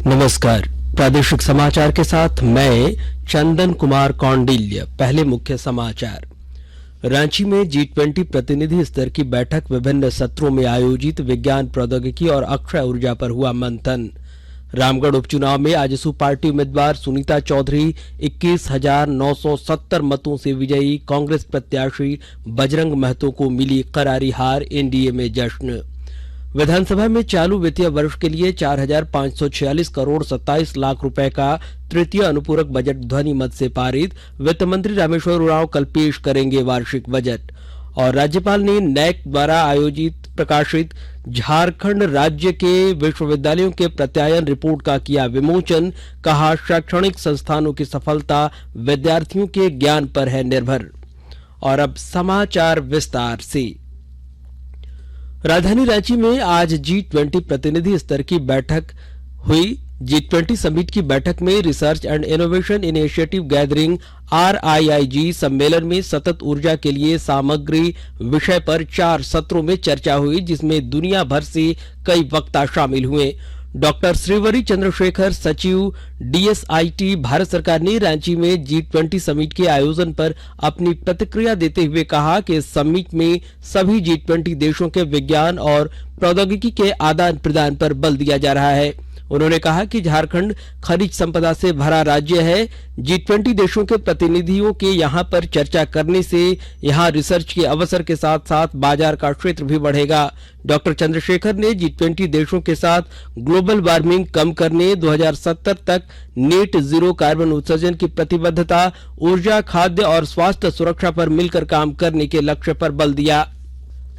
नमस्कार। प्रादेशिक समाचार के साथ मैं चंदन कुमार कौंडिल्य। पहले मुख्य समाचार। रांची में G20 प्रतिनिधि स्तर की बैठक, विभिन्न सत्रों में आयोजित विज्ञान, प्रौद्योगिकी और अक्षय ऊर्जा पर हुआ मंथन। रामगढ़ उपचुनाव में आजसू पार्टी उम्मीदवार सुनीता चौधरी 21,970 मतों से विजयी। कांग्रेस प्रत्याशी बजरंग महतो को मिली करारी हार। एनडीए में जश्न। विधानसभा में चालू वित्तीय वर्ष के लिए 4,546 करोड़ 27 लाख रुपए का तृतीय अनुपूरक बजट ध्वनि मत से पारित। वित्त मंत्री रामेश्वर उरांव कल पेश करेंगे वार्षिक बजट। और राज्यपाल ने नैक द्वारा प्रकाशित झारखंड राज्य के विश्वविद्यालयों के प्रत्यायन रिपोर्ट का किया विमोचन। कहा, शैक्षणिक संस्थानों की सफलता विद्यार्थियों के ज्ञान पर है निर्भर। और अब समाचार विस्तार से। राजधानी रांची में आज G20 प्रतिनिधि स्तर की बैठक हुई। G20 समिट की बैठक में research and innovation initiative gathering RIIG सम्मेलन में सतत ऊर्जा के लिए सामग्री विषय पर 4 सत्रों में चर्चा हुई, जिसमें दुनिया भर से कई वक्ता शामिल हुए। डॉक्टर श्रीवरी चंद्रशेखर, सचिव DSIT, भारत सरकार ने रांची में G20 समिट के आयोजन पर अपनी प्रतिक्रिया देते हुए कहा कि इस समिट में सभी G20 देशों के विज्ञान और प्रौद्योगिकी के आदान प्रदान पर बल दिया जा रहा है। उन्होंने कहा कि झारखंड खनिज संपदा से भरा राज्य है। G20 देशों के प्रतिनिधियों के यहां पर चर्चा करने से यहां रिसर्च के अवसर के साथ साथ बाजार का क्षेत्र भी बढ़ेगा। डॉक्टर चंद्रशेखर ने G20 देशों के साथ ग्लोबल वार्मिंग कम करने, 2070 तक नेट जीरो कार्बन उत्सर्जन की प्रतिबद्धता, ऊर्जा, खाद्य और स्वास्थ्य सुरक्षा पर मिलकर काम करने के लक्ष्य पर बल दिया।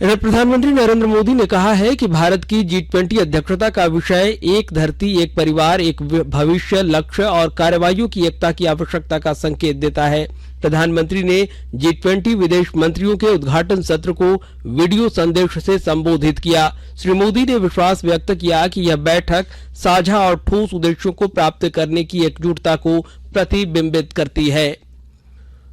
इधर प्रधानमंत्री नरेंद्र मोदी ने कहा है कि भारत की G20 अध्यक्षता का विषय एक धरती, एक परिवार, एक भविष्य, लक्ष्य और कार्यवाहियों की एकता की आवश्यकता का संकेत देता है। प्रधानमंत्री ने G20 विदेश मंत्रियों के उद्घाटन सत्र को वीडियो संदेश से संबोधित किया। श्री मोदी ने विश्वास व्यक्त किया कि यह बैठक साझा और ठोस उद्देश्यों को प्राप्त करने की एकजुटता को प्रतिबिंबित करती है।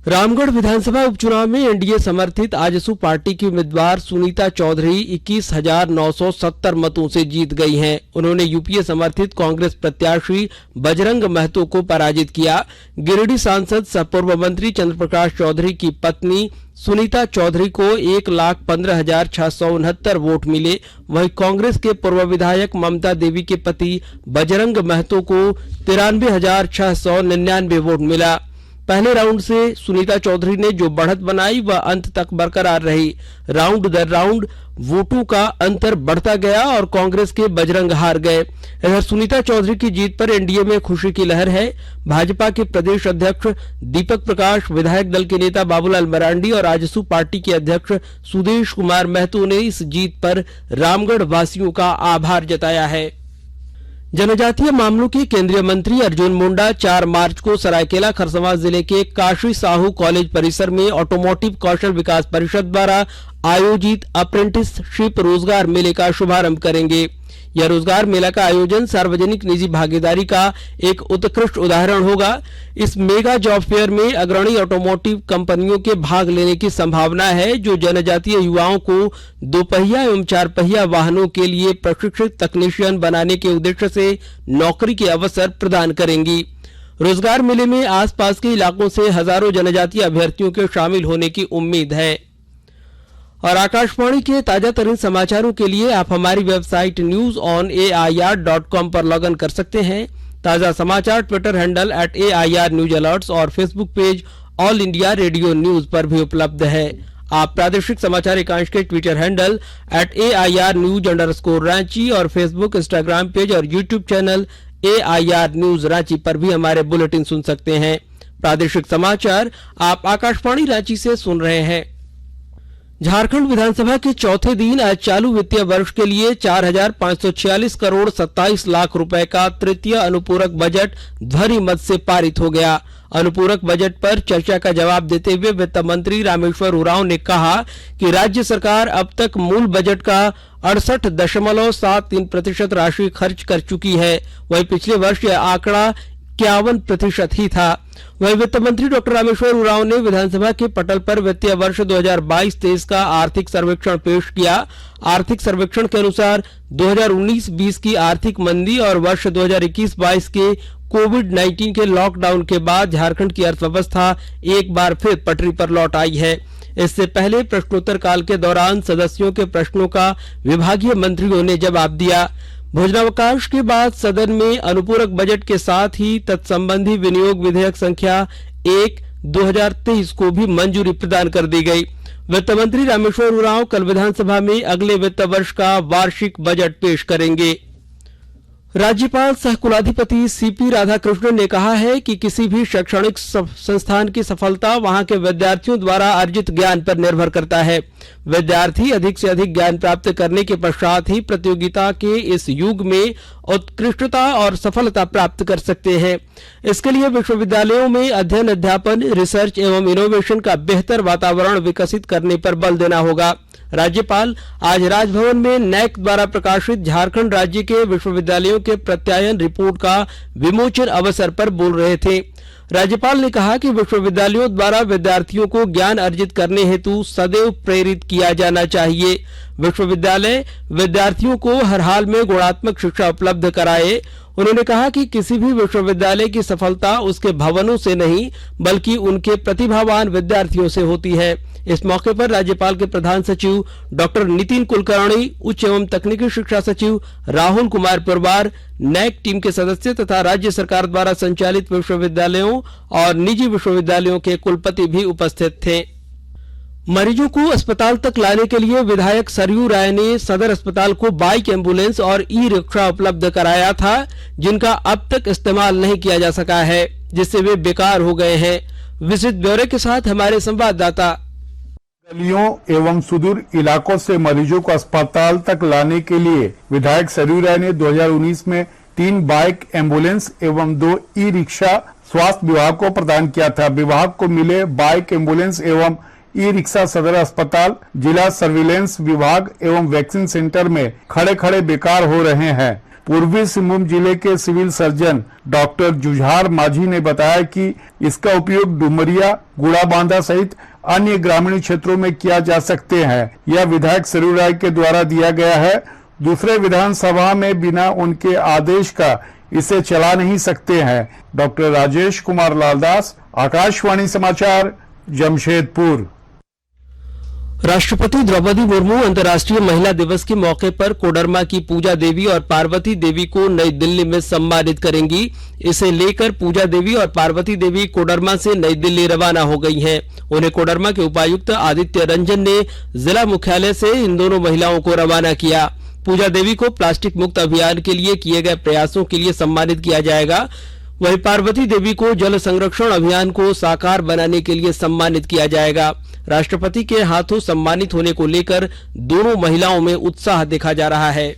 रामगढ़ विधानसभा उपचुनाव में एनडीए समर्थित आजसू पार्टी की उम्मीदवार सुनीता चौधरी 21,970 मतों से जीत गई हैं। उन्होंने यूपीए समर्थित कांग्रेस प्रत्याशी बजरंग महतो को पराजित किया। गिरिडीह सांसद सह पूर्व मंत्री चंद्रप्रकाश चौधरी की पत्नी सुनीता चौधरी को 1,15,669 वोट मिले। वहीं कांग्रेस के पूर्व विधायक ममता देवी के पति बजरंग महतो को 93,699 वोट मिला। पहले राउंड से सुनीता चौधरी ने जो बढ़त बनाई वह अंत तक बरकरार रही। राउंड दर राउंड वोटों का अंतर बढ़ता गया और कांग्रेस के बजरंग हार गए। इधर सुनीता चौधरी की जीत पर एनडीए में खुशी की लहर है। भाजपा के प्रदेश अध्यक्ष दीपक प्रकाश, विधायक दल के नेता बाबूलाल मरांडी और आजसू पार्टी के अध्यक्ष सुदेश कुमार महतो ने इस जीत पर रामगढ़ वासियों का आभार जताया है। जनजातीय मामलों के केंद्रीय मंत्री अर्जुन मुंडा 4 मार्च को सरायकेला खरसावां जिले के काशी साहू कॉलेज परिसर में ऑटोमोटिव कौशल विकास परिषद द्वारा आयोजित अप्रेंटिसशिप रोजगार मेले का शुभारंभ करेंगे। यह रोजगार मेला का आयोजन सार्वजनिक निजी भागीदारी का एक उत्कृष्ट उदाहरण होगा। इस मेगा जॉब फेयर में अग्रणी ऑटोमोटिव कंपनियों के भाग लेने की संभावना है, जो जनजातीय युवाओं को 2 पहिया एवं 4 पहिया वाहनों के लिए प्रशिक्षित तकनीशियन बनाने के उद्देश्य से नौकरी के अवसर प्रदान करेंगी। रोजगार मेले में आसपास के इलाकों से हजारों जनजातीय अभ्यर्थियों के शामिल होने की उम्मीद है। और आकाशवाणी के ताजा तरीन समाचारों के लिए आप हमारी वेबसाइट newsonair.com पर लॉग इन कर सकते हैं। ताजा समाचार Twitter handle @AIR news alerts और Facebook page All India Radio News पर भी उपलब्ध है। आप प्रादेशिक समाचार एकांश के ट्विटर हैंडल @AIR news_रांची और फेसबुक, इंस्टाग्राम पेज और YouTube channel AIR news Ranchi पर भी हमारे बुलेटिन सुन सकते हैं। प्रादेशिक समाचार आप आकाशवाणी रांची से सुन रहे हैं। झारखंड विधानसभा के चौथे दिन आज चालू वित्तीय वर्ष के लिए 4,546 करोड़ 27 लाख रुपए का तृतीय अनुपूरक बजट ध्वनि मत से पारित हो गया। अनुपूरक बजट पर चर्चा का जवाब देते हुए वित्त मंत्री रामेश्वर उरांव ने कहा कि राज्य सरकार अब तक मूल बजट का 68.73% राशि खर्च कर चुकी है। वहीं पिछले वर्ष यह आंकड़ा 51% ही था। वहीं वित्त मंत्री डॉक्टर रामेश्वर उरांव ने विधानसभा के पटल पर वित्तीय वर्ष 2022-23 का आर्थिक सर्वेक्षण पेश किया। आर्थिक सर्वेक्षण के अनुसार 2019-20 की आर्थिक मंदी और वर्ष 2021-22 के कोविड-19 के लॉकडाउन के बाद झारखंड की अर्थव्यवस्था एक बार फिर पटरी पर लौट आई है। इससे पहले प्रश्नोत्तर काल के दौरान सदस्यों के प्रश्नों का विभागीय मंत्रियों ने जवाब दिया। भोजनावकाश के बाद सदन में अनुपूरक बजट के साथ ही तत्संबंधी विनियोग विधेयक संख्या 1/2023 को भी मंजूरी प्रदान कर दी गई। वित्त मंत्री रामेश्वर उरांव कल विधानसभा में अगले वित्त वर्ष का वार्षिक बजट पेश करेंगे। राज्यपाल सह कुलाधिपति सीपी राधाकृष्णन ने कहा है कि किसी भी शैक्षणिक संस्थान की सफलता वहां के विद्यार्थियों द्वारा अर्जित ज्ञान पर निर्भर करता है। विद्यार्थी अधिक से अधिक ज्ञान प्राप्त करने के पश्चात ही प्रतियोगिता के इस युग में उत्कृष्टता और सफलता प्राप्त कर सकते हैं। इसके लिए विश्वविद्यालयों में अध्ययन, अध्यापन, रिसर्च एवं इनोवेशन का बेहतर वातावरण विकसित करने पर बल देना होगा। राज्यपाल आज राजभवन में नैक द्वारा प्रकाशित झारखंड राज्य के विश्वविद्यालयों के प्रत्यायन रिपोर्ट का विमोचन अवसर पर बोल रहे थे। राज्यपाल ने कहा कि विश्वविद्यालयों द्वारा विद्यार्थियों को ज्ञान अर्जित करने हेतु सदैव प्रेरित किया जाना चाहिए। विश्वविद्यालय विद्यार्थियों को हर हाल में गुणात्मक शिक्षा उपलब्ध कराए। उन्होंने कहा कि किसी भी विश्वविद्यालय की सफलता उसके भवनों से नहीं बल्कि उनके प्रतिभावान विद्यार्थियों से होती है। इस मौके पर राज्यपाल के प्रधान सचिव डॉक्टर नितिन कुलकर्णी, उच्च एवं तकनीकी शिक्षा सचिव राहुल कुमार पुरवार, नैक टीम के सदस्य तथा राज्य सरकार द्वारा संचालित विश्वविद्यालयों और निजी विश्वविद्यालयों के कुलपति भी उपस्थित थे। मरीजों को अस्पताल तक लाने के लिए विधायक सरयू राय ने सदर अस्पताल को बाइक, एम्बुलेंस और ई रिक्शा उपलब्ध कराया था, जिनका अब तक इस्तेमाल नहीं किया जा सका है, जिससे वे बेकार हो गए हैं। विस्तृत ब्यौरे के साथ हमारे संवाददाता। गलियों एवं सुदूर इलाकों से मरीजों को अस्पताल तक लाने के लिए विधायक सरयू राय ने 2019 में 3 बाइक, एम्बुलेंस एवं 2 ई रिक्शा स्वास्थ्य विभाग को प्रदान किया था। विभाग को मिले बाइक, एम्बुलेंस एवं ई रिक्शा सदर अस्पताल, जिला सर्विलेंस विभाग एवं वैक्सीन सेंटर में खड़े खड़े बेकार हो रहे हैं। पूर्वी सिंहभूम जिले के सिविल सर्जन डॉक्टर जुझार माझी ने बताया कि इसका उपयोग डुमरिया, गुड़ाबांधा सहित अन्य ग्रामीण क्षेत्रों में किया जा सकते हैं। यह विधायक सरयू राय के द्वारा दिया गया है। दूसरे विधानसभा में बिना उनके आदेश का इसे चला नहीं सकते हैं। डॉक्टर राजेश कुमार लालदास, आकाशवाणी समाचार, जमशेदपुर। राष्ट्रपति द्रौपदी मुर्मू अंतर्राष्ट्रीय महिला दिवस के मौके पर कोडरमा की पूजा देवी और पार्वती देवी को नई दिल्ली में सम्मानित करेंगी। इसे लेकर पूजा देवी और पार्वती देवी कोडरमा से नई दिल्ली रवाना हो गई हैं। उन्हें कोडरमा के उपायुक्त आदित्य रंजन ने जिला मुख्यालय से इन दोनों महिलाओं को रवाना किया। पूजा देवी को प्लास्टिक मुक्त अभियान के लिए किए गए प्रयासों के लिए सम्मानित किया जाएगा। वहीं पार्वती देवी को जल संरक्षण अभियान को साकार बनाने के लिए सम्मानित किया जाएगा। राष्ट्रपति के हाथों सम्मानित होने को लेकर दोनों महिलाओं में उत्साह देखा जा रहा है।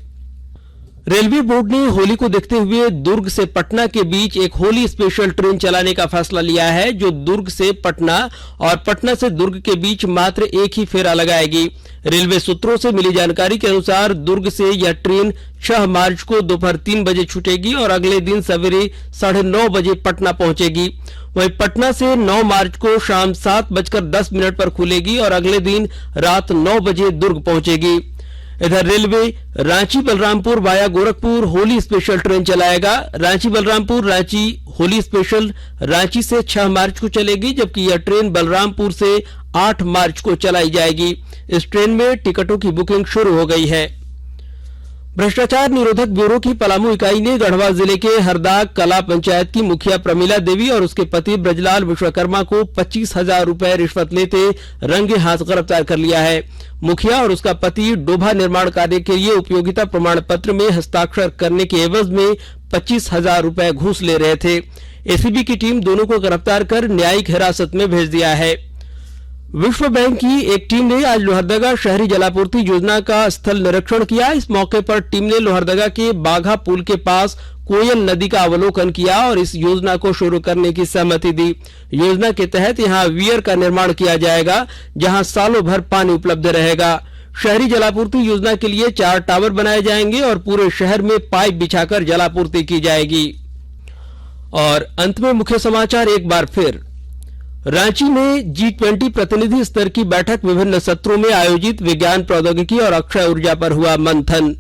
रेलवे बोर्ड ने होली को देखते हुए दुर्ग से पटना के बीच एक होली स्पेशल ट्रेन चलाने का फैसला लिया है, जो दुर्ग से पटना और पटना से दुर्ग के बीच मात्र एक ही फेरा लगाएगी। रेलवे सूत्रों से मिली जानकारी के अनुसार दुर्ग से यह ट्रेन 6 मार्च को दोपहर 3 बजे छूटेगी और अगले दिन सवेरे 9:30 बजे पटना पहुंचेगी। वहीं पटना से 9 मार्च को शाम 7:10 पर खुलेगी और अगले दिन रात 9 बजे दुर्ग पहुंचेगी। इधर railway Ranchi Balrampur via Gorakhpur Holi special train चलाएगा। रांची बलरामपुर रांची होली स्पेशल रांची से 6 मार्च को चलेगी, जबकि यह ट्रेन बलरामपुर से 8 मार्च को चलाई जाएगी। इस ट्रेन में टिकटों की बुकिंग शुरू हो गई है। भ्रष्टाचार निरोधक ब्यूरो की पलामू इकाई ने गढ़वा जिले के हरदाग कला पंचायत की मुखिया प्रमिला देवी और उसके पति ब्रजलाल विश्वकर्मा को 25,000 रुपए रिश्वत लेते रंगे हाथ गिरफ्तार कर लिया है। मुखिया और उसका पति डोभा निर्माण कार्य के लिए उपयोगिता प्रमाण पत्र में हस्ताक्षर करने के एवज में 25,000 रुपए घूस ले रहे थे। एसीबी की टीम दोनों को गिरफ्तार कर न्यायिक हिरासत में भेज दिया है। विश्व बैंक की एक टीम ने आज लोहरदगा शहरी जलापूर्ति योजना का स्थल निरीक्षण किया। इस मौके पर टीम ने लोहरदगा के बाघा पुल के पास कोयल नदी का अवलोकन किया और इस योजना को शुरू करने की सहमति दी। योजना के तहत यहां वीयर का निर्माण किया जाएगा, जहां सालों भर पानी उपलब्ध रहेगा। शहरी जलापूर्ति योजना के लिए 4 टावर बनाए जाएंगे और पूरे शहर में पाइप बिछाकर जलापूर्ति की जाएगी। और अंत में मुख्य समाचार एक बार फिर। रांची में G20 प्रतिनिधि स्तर की बैठक, विभिन्न सत्रों में आयोजित विज्ञान प्रौद्योगिकी और अक्षय ऊर्जा पर हुआ मंथन।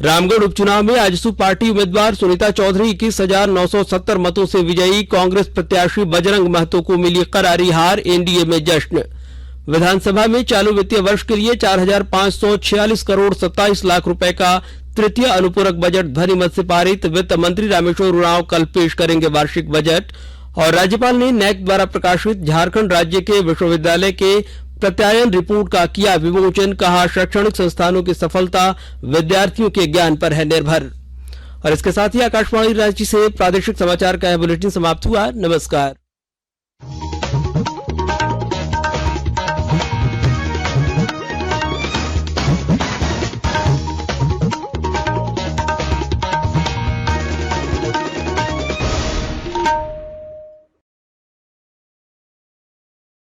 रामगढ़ उपचुनाव में आजसू पार्टी उम्मीदवार सुनीता चौधरी 21,970 मतों से विजयी। कांग्रेस प्रत्याशी बजरंग महतो को मिली करारी हार, एनडीए में जश्न। विधानसभा में चालू वित्तीय वर्ष के लिए 4,546 करोड़ 27 लाख रुपए का तृतीय अनुपूरक बजट ध्वनिमत से पारित। वित्त मंत्री रामेश्वर उरांव कल पेश करेंगे वार्षिक बजट। और राज्यपाल ने नैक द्वारा प्रकाशित झारखंड राज्य के विश्वविद्यालय के प्रत्यायन रिपोर्ट का किया विमोचन। कहा, शैक्षणिक संस्थानों की सफलता विद्यार्थियों के ज्ञान पर है निर्भर। और इसके साथ ही आकाशवाणी रांची से प्रादेशिक समाचार का यह बुलेटिन समाप्त हुआ। नमस्कार।